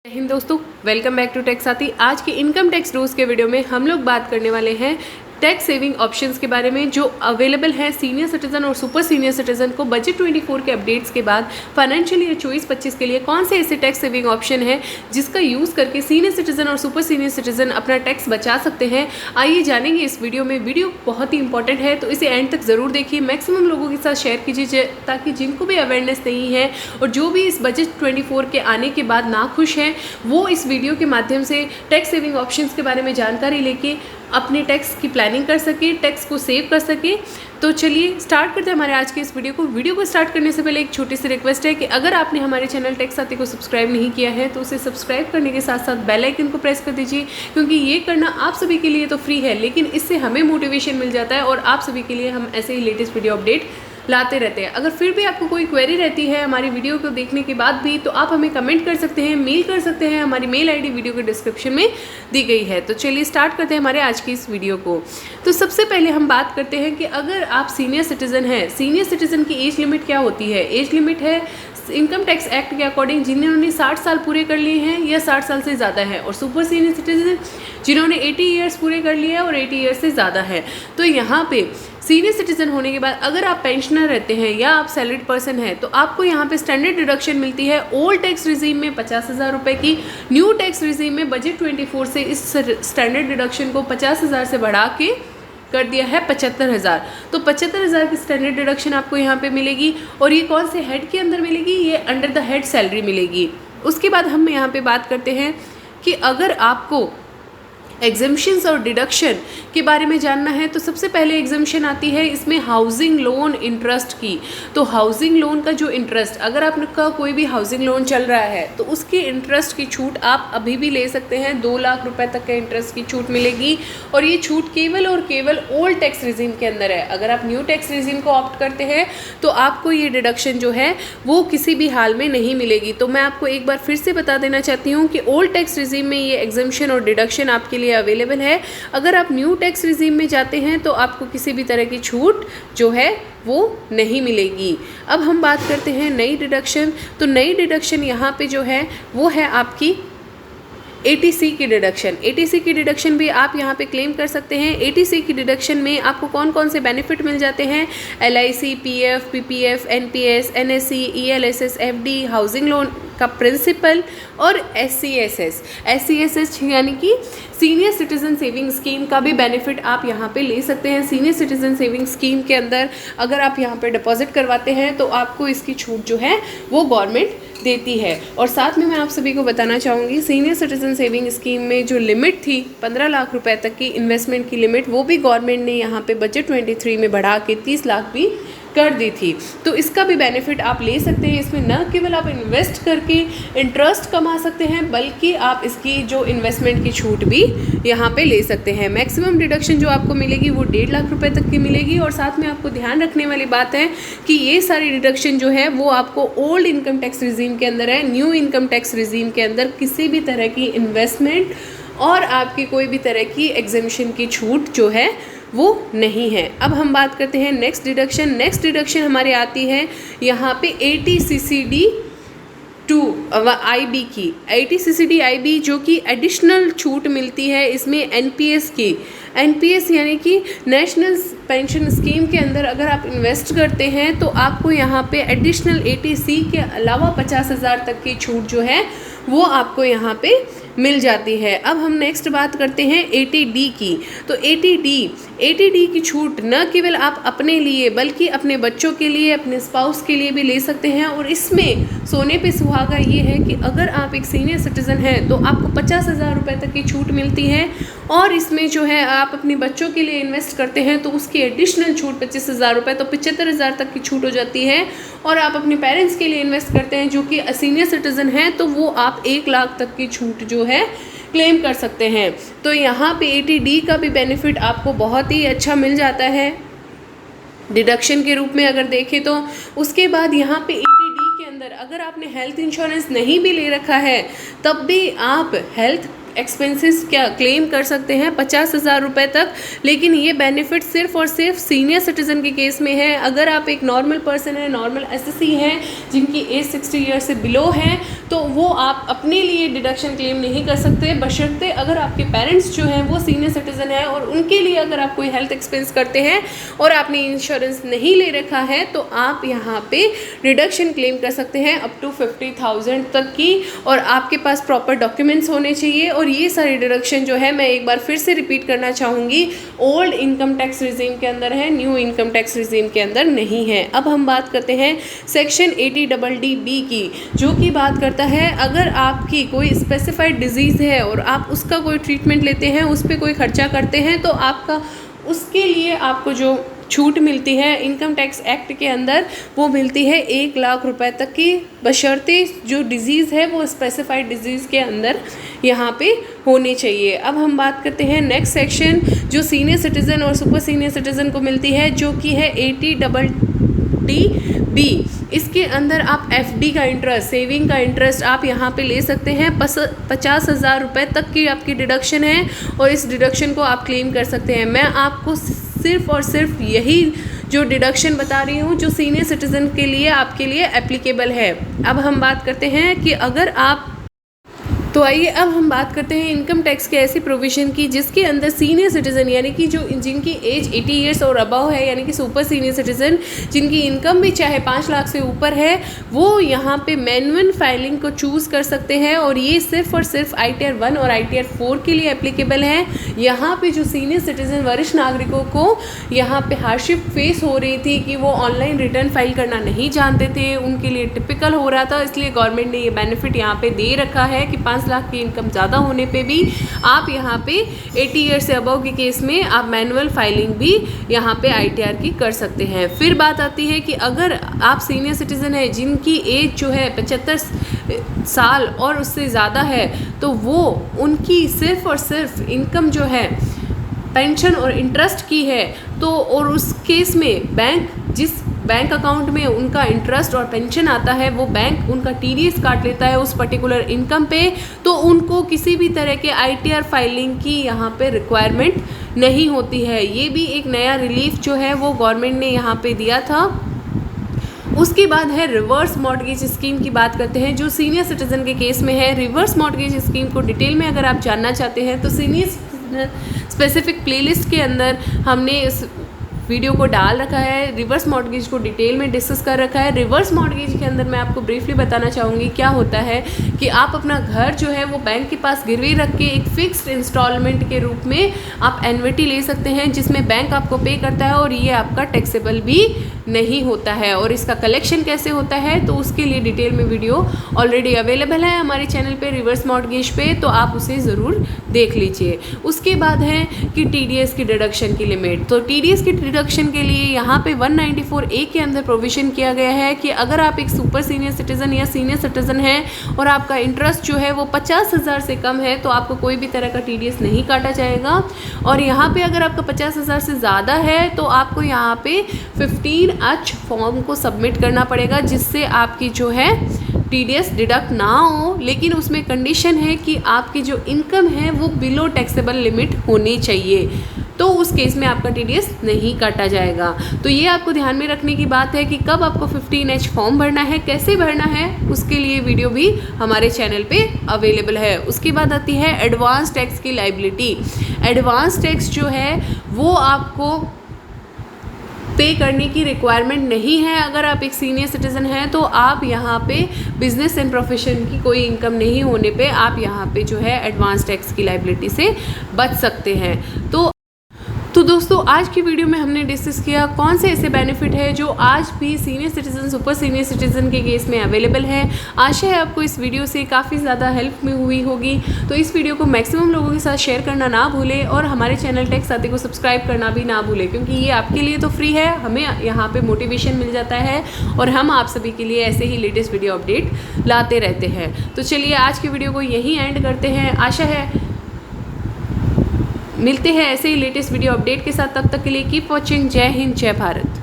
हिंद दोस्तों, welcome back to tax साथी। आज के इनकम टैक्स रूल्स के वीडियो में हम लोग बात करने वाले हैं टैक्स सेविंग ऑप्शंस के बारे में जो अवेलेबल है सीनियर सिटीजन और सुपर सीनियर सिटीजन को। बजट 24 के अपडेट्स के बाद फाइनेंशियल ईयर 24-25 के लिए कौन से ऐसे टैक्स सेविंग ऑप्शन है जिसका यूज़ करके सीनियर सिटीजन और सुपर सीनियर सिटीजन अपना टैक्स बचा सकते हैं, आइए जानेंगे इस वीडियो में। वीडियो बहुत ही इंपॉर्टेंट है तो इसे एंड तक ज़रूर देखिए, मैक्सिमम लोगों के साथ शेयर कीजिए ताकि जिनको भी अवेयरनेस नहीं है और जो भी इस बजट 24 के आने के बाद नाखुश हैं वो इस वीडियो के माध्यम से टैक्स सेविंग ऑप्शंस के बारे में जानकारी लेके अपने टैक्स की प्लानिंग कर सके, टैक्स को सेव कर सके। तो चलिए स्टार्ट करते हैं हमारे आज के इस वीडियो को। वीडियो को स्टार्ट करने से पहले एक छोटी सी रिक्वेस्ट है कि अगर आपने हमारे चैनल टैक्स साथी को सब्सक्राइब नहीं किया है तो उसे सब्सक्राइब करने के साथ साथ बेल आइकन को प्रेस कर दीजिए, क्योंकि ये करना आप सभी के लिए तो फ्री है, लेकिन इससे हमें मोटिवेशन मिल जाता है और आप सभी के लिए हम ऐसे ही लेटेस्ट वीडियो अपडेट लाते रहते हैं। अगर फिर भी आपको कोई क्वेरी रहती है हमारी वीडियो को देखने के बाद भी तो आप हमें कमेंट कर सकते हैं, मेल कर सकते हैं। हमारी मेल आईडी वीडियो के डिस्क्रिप्शन में दी गई है। तो चलिए स्टार्ट करते हैं हमारे आज की इस वीडियो को। तो सबसे पहले हम बात करते हैं कि अगर आप सीनियर सिटीजन हैं, सीनियर सिटीजन की एज लिमिट क्या होती है। एज लिमिट है इनकम टैक्स एक्ट के अकॉर्डिंग जिन्होंने 60 साल पूरे कर लिए हैं या 60 साल से ज़्यादा है, और सुपर सीनियर सिटीजन जिन्होंने 80 ईयर्स पूरे कर लिए हैं और 80 ईयर्स से ज़्यादा है। तो यहाँ पे सीनियर सिटीजन होने के बाद अगर आप पेंशनर रहते हैं या आप सैलरीड पर्सन हैं तो आपको यहाँ पे स्टैंडर्ड डिडक्शन मिलती है ओल्ड टैक्स रिजीम में 50,000 रुपये की। न्यू टैक्स रिजीम में बजट 24 से इस स्टैंडर्ड डिडक्शन को 50,000 से बढ़ा के कर दिया है 75,000। तो 75,000 की स्टैंडर्ड डिडक्शन आपको यहाँ पे मिलेगी। और ये कौन से हेड के अंदर मिलेगी, ये अंडर द हेड सैलरी मिलेगी। उसके बाद हम यहाँ पे बात करते हैं कि अगर आपको एग्जम्पशंस और डिडक्शन के बारे में जानना है तो सबसे पहले एग्जम्पशन आती है इसमें हाउसिंग लोन इंटरेस्ट की। तो हाउसिंग लोन का जो इंटरेस्ट, अगर आपका कोई भी हाउसिंग लोन चल रहा है तो उसके इंटरेस्ट की छूट आप अभी भी ले सकते हैं। 2 लाख रुपए तक के इंटरेस्ट की छूट मिलेगी और ये छूट केवल और केवल ओल्ड टैक्स रिजीम के अंदर है। अगर आप न्यू टैक्स रिजीम को ऑप्ट करते हैं तो आपको ये डिडक्शन जो है वो किसी भी हाल में नहीं मिलेगी। तो मैं आपको एक बार फिर से बता देना चाहती हूँ कि ओल्ड टैक्स रिजीम में ये एग्जम्पशन और डिडक्शन आपके अवेलेबल है। अगर आप न्यू टैक्स रिजीम में जाते हैं तो आपको किसी भी तरह की छूट जो है वो नहीं मिलेगी। अब हम बात करते हैं नई डिडक्शन। तो नई डिडक्शन यहाँ पे जो है वो है आपकी ATC की डिडक्शन। ATC की डिडक्शन भी आप यहाँ पे क्लेम कर सकते हैं। ATC की डिडक्शन में आपको कौन कौन से बेनिफिट मिल जाते हैं, LIC, PF, PPF, NPS, NSC, ELSS, FD, housing loan का प्रिंसिपल और SCSS यानी कि सीनियर सिटीजन सेविंग स्कीम का भी बेनिफिट आप यहाँ पे ले सकते हैं। सीनियर सिटीजन सेविंग स्कीम के अंदर अगर आप यहाँ पे डिपॉजिट करवाते हैं तो आपको इसकी छूट जो है वो गवर्नमेंट देती है। और साथ में मैं आप सभी को बताना चाहूँगी सीनियर सिटीजन सेविंग स्कीम में जो लिमिट थी 15 लाख रुपए तक की इन्वेस्टमेंट की लिमिट, वो भी गवर्नमेंट ने यहाँ पे बजट 23 में बढ़ा के 30 लाख भी कर दी थी। तो इसका भी बेनिफिट आप ले सकते हैं। इसमें न केवल आप इन्वेस्ट करके इंटरेस्ट कमा सकते हैं बल्कि आप इसकी जो इन्वेस्टमेंट की छूट भी यहाँ पे ले सकते हैं। मैक्सिमम डिडक्शन जो आपको मिलेगी वो 1.5 लाख रुपए तक की मिलेगी। और साथ में आपको ध्यान रखने वाली बात है कि ये सारी डिडक्शन जो है वो आपको ओल्ड इनकम टैक्स रिजीम के अंदर है। न्यू इनकम टैक्स रिजीम के अंदर किसी भी तरह की इन्वेस्टमेंट और आपकी कोई भी तरह की एग्जम्पशन की छूट जो है वो नहीं है। अब हम बात करते हैं नेक्स्ट डिडक्शन। नेक्स्ट डिडक्शन हमारे आती है यहाँ पे 80CCD टू IB की। 80CCD IB जो कि एडिशनल छूट मिलती है इसमें NPS की। NPS यानी कि नेशनल पेंशन स्कीम के अंदर अगर आप इन्वेस्ट करते हैं तो आपको यहाँ पे एडिशनल ATC के अलावा 50,000 तक की छूट जो है वो आपको यहाँ पे मिल जाती है। अब हम नेक्स्ट बात करते हैं 80D की। तो 80D की छूट न केवल आप अपने लिए बल्कि अपने बच्चों के लिए, अपने स्पाउस के लिए भी ले सकते हैं। और इसमें सोने पे सुहागा ये है कि अगर आप एक सीनियर सिटीजन हैं तो आपको 50,000 रुपये तक की छूट मिलती है। और इसमें जो है आप अपने बच्चों के लिए इन्वेस्ट करते हैं तो उसकी एडिशनल छूट 25,000 रुपये, तो 75,000 तक की छूट हो जाती है। और आप अपने पेरेंट्स के लिए इन्वेस्ट करते हैं जो कि सीनियर सिटीजन हैं तो वो आप 1 लाख तक की छूट जो है क्लेम कर सकते हैं। तो यहाँ पे 80D का भी बेनिफिट आपको बहुत ही अच्छा मिल जाता है डिडक्शन के रूप में अगर देखें तो। उसके बाद यहाँ पे 80D के अंदर अगर आपने हेल्थ इंश्योरेंस नहीं भी ले रखा है तब भी आप हेल्थ एक्सपेंसेस क्या क्लेम कर सकते हैं 50,000 रुपये तक, लेकिन ये बेनिफिट सिर्फ और सिर्फ सीनियर सिटीज़न के केस में है। अगर आप एक नॉर्मल पर्सन है, नॉर्मल एसएससी हैं जिनकी एज 60 ईयर से बिलो है, तो वो आप अपने लिए डिडक्शन क्लेम नहीं कर सकते, बशर्ते अगर आपके पेरेंट्स जो हैं वो सीनियर सिटीज़न है और उनके लिए अगर आप कोई हेल्थ एक्सपेंस करते हैं और आपने इंश्योरेंस नहीं ले रखा है तो आप यहाँ पे डिडक्शन क्लेम कर सकते हैं अप टू 50,000 तक की, और आपके पास प्रॉपर डॉक्यूमेंट्स होने चाहिए। और ये सारी डिडक्शन जो है मैं एक बार फिर से रिपीट करना चाहूँगी, ओल्ड इनकम टैक्स रिजीम के अंदर है, न्यू इनकम टैक्स रिजीम के अंदर नहीं है। अब हम बात करते हैं सेक्शन 80DD की, जो कि बात करता है अगर आपकी कोई स्पेसिफाइड डिजीज़ है और आप उसका कोई ट्रीटमेंट लेते हैं, उस पर कोई खर्चा करते हैं, तो आपका उसके लिए आपको जो छूट मिलती है इनकम टैक्स एक्ट के अंदर वो मिलती है 1 लाख रुपए तक की, बशर्ते जो डिज़ीज़ है वो स्पेसिफाइड डिजीज़ के अंदर यहाँ पे होनी चाहिए। अब हम बात करते हैं नेक्स्ट सेक्शन जो सीनियर सिटीज़न और सुपर सीनियर सिटीज़न को मिलती है, जो कि है 80DD। इसके अंदर आप एफडी का इंटरेस्ट, सेविंग का इंटरेस्ट आप यहाँ पे ले सकते हैं। 50,000 रुपये तक की आपकी डिडक्शन है और इस डिडक्शन को आप क्लेम कर सकते हैं। मैं आपको सिर्फ और सिर्फ यही जो डिडक्शन बता रही हूँ जो सीनियर सिटीज़न के लिए आपके लिए एप्लीकेबल है। अब हम बात करते हैं कि अगर आप, तो आइए अब हम बात करते हैं इनकम टैक्स के ऐसी प्रोविज़न की जिसके अंदर सीनियर सिटीज़न यानी कि जो जिनकी एज 80 ईयर्स और अबव है, यानी कि सुपर सीनियर सिटीज़न जिनकी इनकम भी चाहे 5 लाख से ऊपर है, वो यहाँ पे मैनुअल फाइलिंग को चूज़ कर सकते हैं और ये सिर्फ और सिर्फ ITR 1 और ITR 4 के लिए एप्लीकेबल है। यहाँ पे जो सीनियर सिटीज़न वरिष्ठ नागरिकों को यहाँ पे हार्डशिप फेस हो रही थी कि वो ऑनलाइन रिटर्न फाइल करना नहीं जानते थे, उनके लिए टिपिकल हो रहा था, इसलिए गवर्नमेंट ने ये बेनिफिट यहाँ पे दे रखा है कि 5 लाख की इनकम ज़्यादा होने पे भी आप यहाँ पे 80 ईयर से अबव के केस में आप मैनुअल फाइलिंग भी यहाँ पे ITR की कर सकते हैं। फिर बात आती है कि अगर आप सीनियर सिटीज़न है जिनकी एज जो है 75 साल और उससे ज़्यादा है, तो वो उनकी सिर्फ और सिर्फ इनकम जो है पेंशन और इंटरेस्ट की है, तो और उस केस में बैंक जिस बैंक अकाउंट में उनका इंटरेस्ट और पेंशन आता है वो बैंक उनका TDS काट लेता है उस पर्टिकुलर इनकम पे, तो उनको किसी भी तरह के ITR फाइलिंग की यहाँ पे रिक्वायरमेंट नहीं होती है। ये भी एक नया रिलीफ जो है वो गवर्नमेंट ने यहाँ पे दिया था। उसके बाद है रिवर्स मॉर्टगेज स्कीम की बात करते हैं जो सीनियर सिटीज़न के केस में है। रिवर्स मॉर्टगेज स्कीम को डिटेल में अगर आप जानना चाहते हैं तो सीनियर स्पेसिफिक प्लेलिस्ट के अंदर हमने इस वीडियो को डाल रखा है, रिवर्स मॉर्टगेज को डिटेल में डिस्कस कर रखा है। रिवर्स मॉर्टगेज के अंदर मैं आपको ब्रीफली बताना चाहूँगी क्या होता है कि आप अपना घर जो है वो बैंक के पास गिरवी रख के एक फिक्स्ड इंस्टॉलमेंट के रूप में आप एन्युटी ले सकते हैं जिसमें बैंक आपको पे करता है और ये आपका टैक्सेबल भी नहीं होता है। और इसका कलेक्शन कैसे होता है तो उसके लिए डिटेल में वीडियो ऑलरेडी अवेलेबल है हमारे चैनल पे रिवर्स मॉर्टगेज पे, तो आप उसे ज़रूर देख लीजिए। उसके बाद है कि TDS की डिडक्शन की लिमिट, तो TDS की डिडक्शन के लिए यहाँ पे 194A के अंदर प्रोविज़न किया गया है कि अगर आप एक सुपर सीनियर सिटीज़न या सीनियर सिटीज़न हैं और आपका इंटरेस्ट जो है वो 50,000 से कम है तो आपको कोई भी तरह का TDS नहीं काटा जाएगा। और यहाँ पे अगर आपका 50,000 से ज़्यादा है तो आपको यहाँ पे 15H फॉर्म को सबमिट करना पड़ेगा जिससे आपकी जो है TDS डिडक्ट ना हो, लेकिन उसमें कंडीशन है कि आपकी जो इनकम है वो बिलो टैक्सेबल लिमिट होनी चाहिए, तो उस केस में आपका TDS नहीं काटा जाएगा। तो ये आपको ध्यान में रखने की बात है कि कब आपको 15H फॉर्म भरना है, कैसे भरना है, उसके लिए वीडियो भी हमारे चैनल पे अवेलेबल है। उसके बाद आती है एडवांस टैक्स की लायबिलिटी। एडवांस टैक्स जो है वो आपको पे करने की रिक्वायरमेंट नहीं है। अगर आप एक सीनियर सिटीज़न हैं तो आप यहाँ पे बिजनेस एंड प्रोफेशन की कोई इनकम नहीं होने पे आप यहाँ पे जो है एडवांस टैक्स की लायबिलिटी से बच सकते हैं। तो दोस्तों आज की वीडियो में हमने डिस्कस किया कौन से ऐसे बेनिफिट है जो आज भी senior citizen super senior citizen के केस में अवेलेबल है। आशा है आपको इस वीडियो से काफ़ी ज़्यादा हेल्प में हुई होगी, तो इस वीडियो को मैक्सिमम लोगों के साथ शेयर करना ना भूलें और हमारे चैनल टैक्स साथी को सब्सक्राइब करना भी ना भूलें, क्योंकि ये आपके लिए तो फ्री है, हमें यहाँ पर मोटिवेशन मिल जाता है और हम आप सभी के लिए ऐसे ही लेटेस्ट वीडियो अपडेट लाते रहते हैं। तो चलिए आज की वीडियो को यहीं एंड करते हैं। आशा है मिलते हैं ऐसे ही लेटेस्ट वीडियो अपडेट के साथ, तब तक के लिए कीप वॉचिंग। जय हिंद, जय भारत।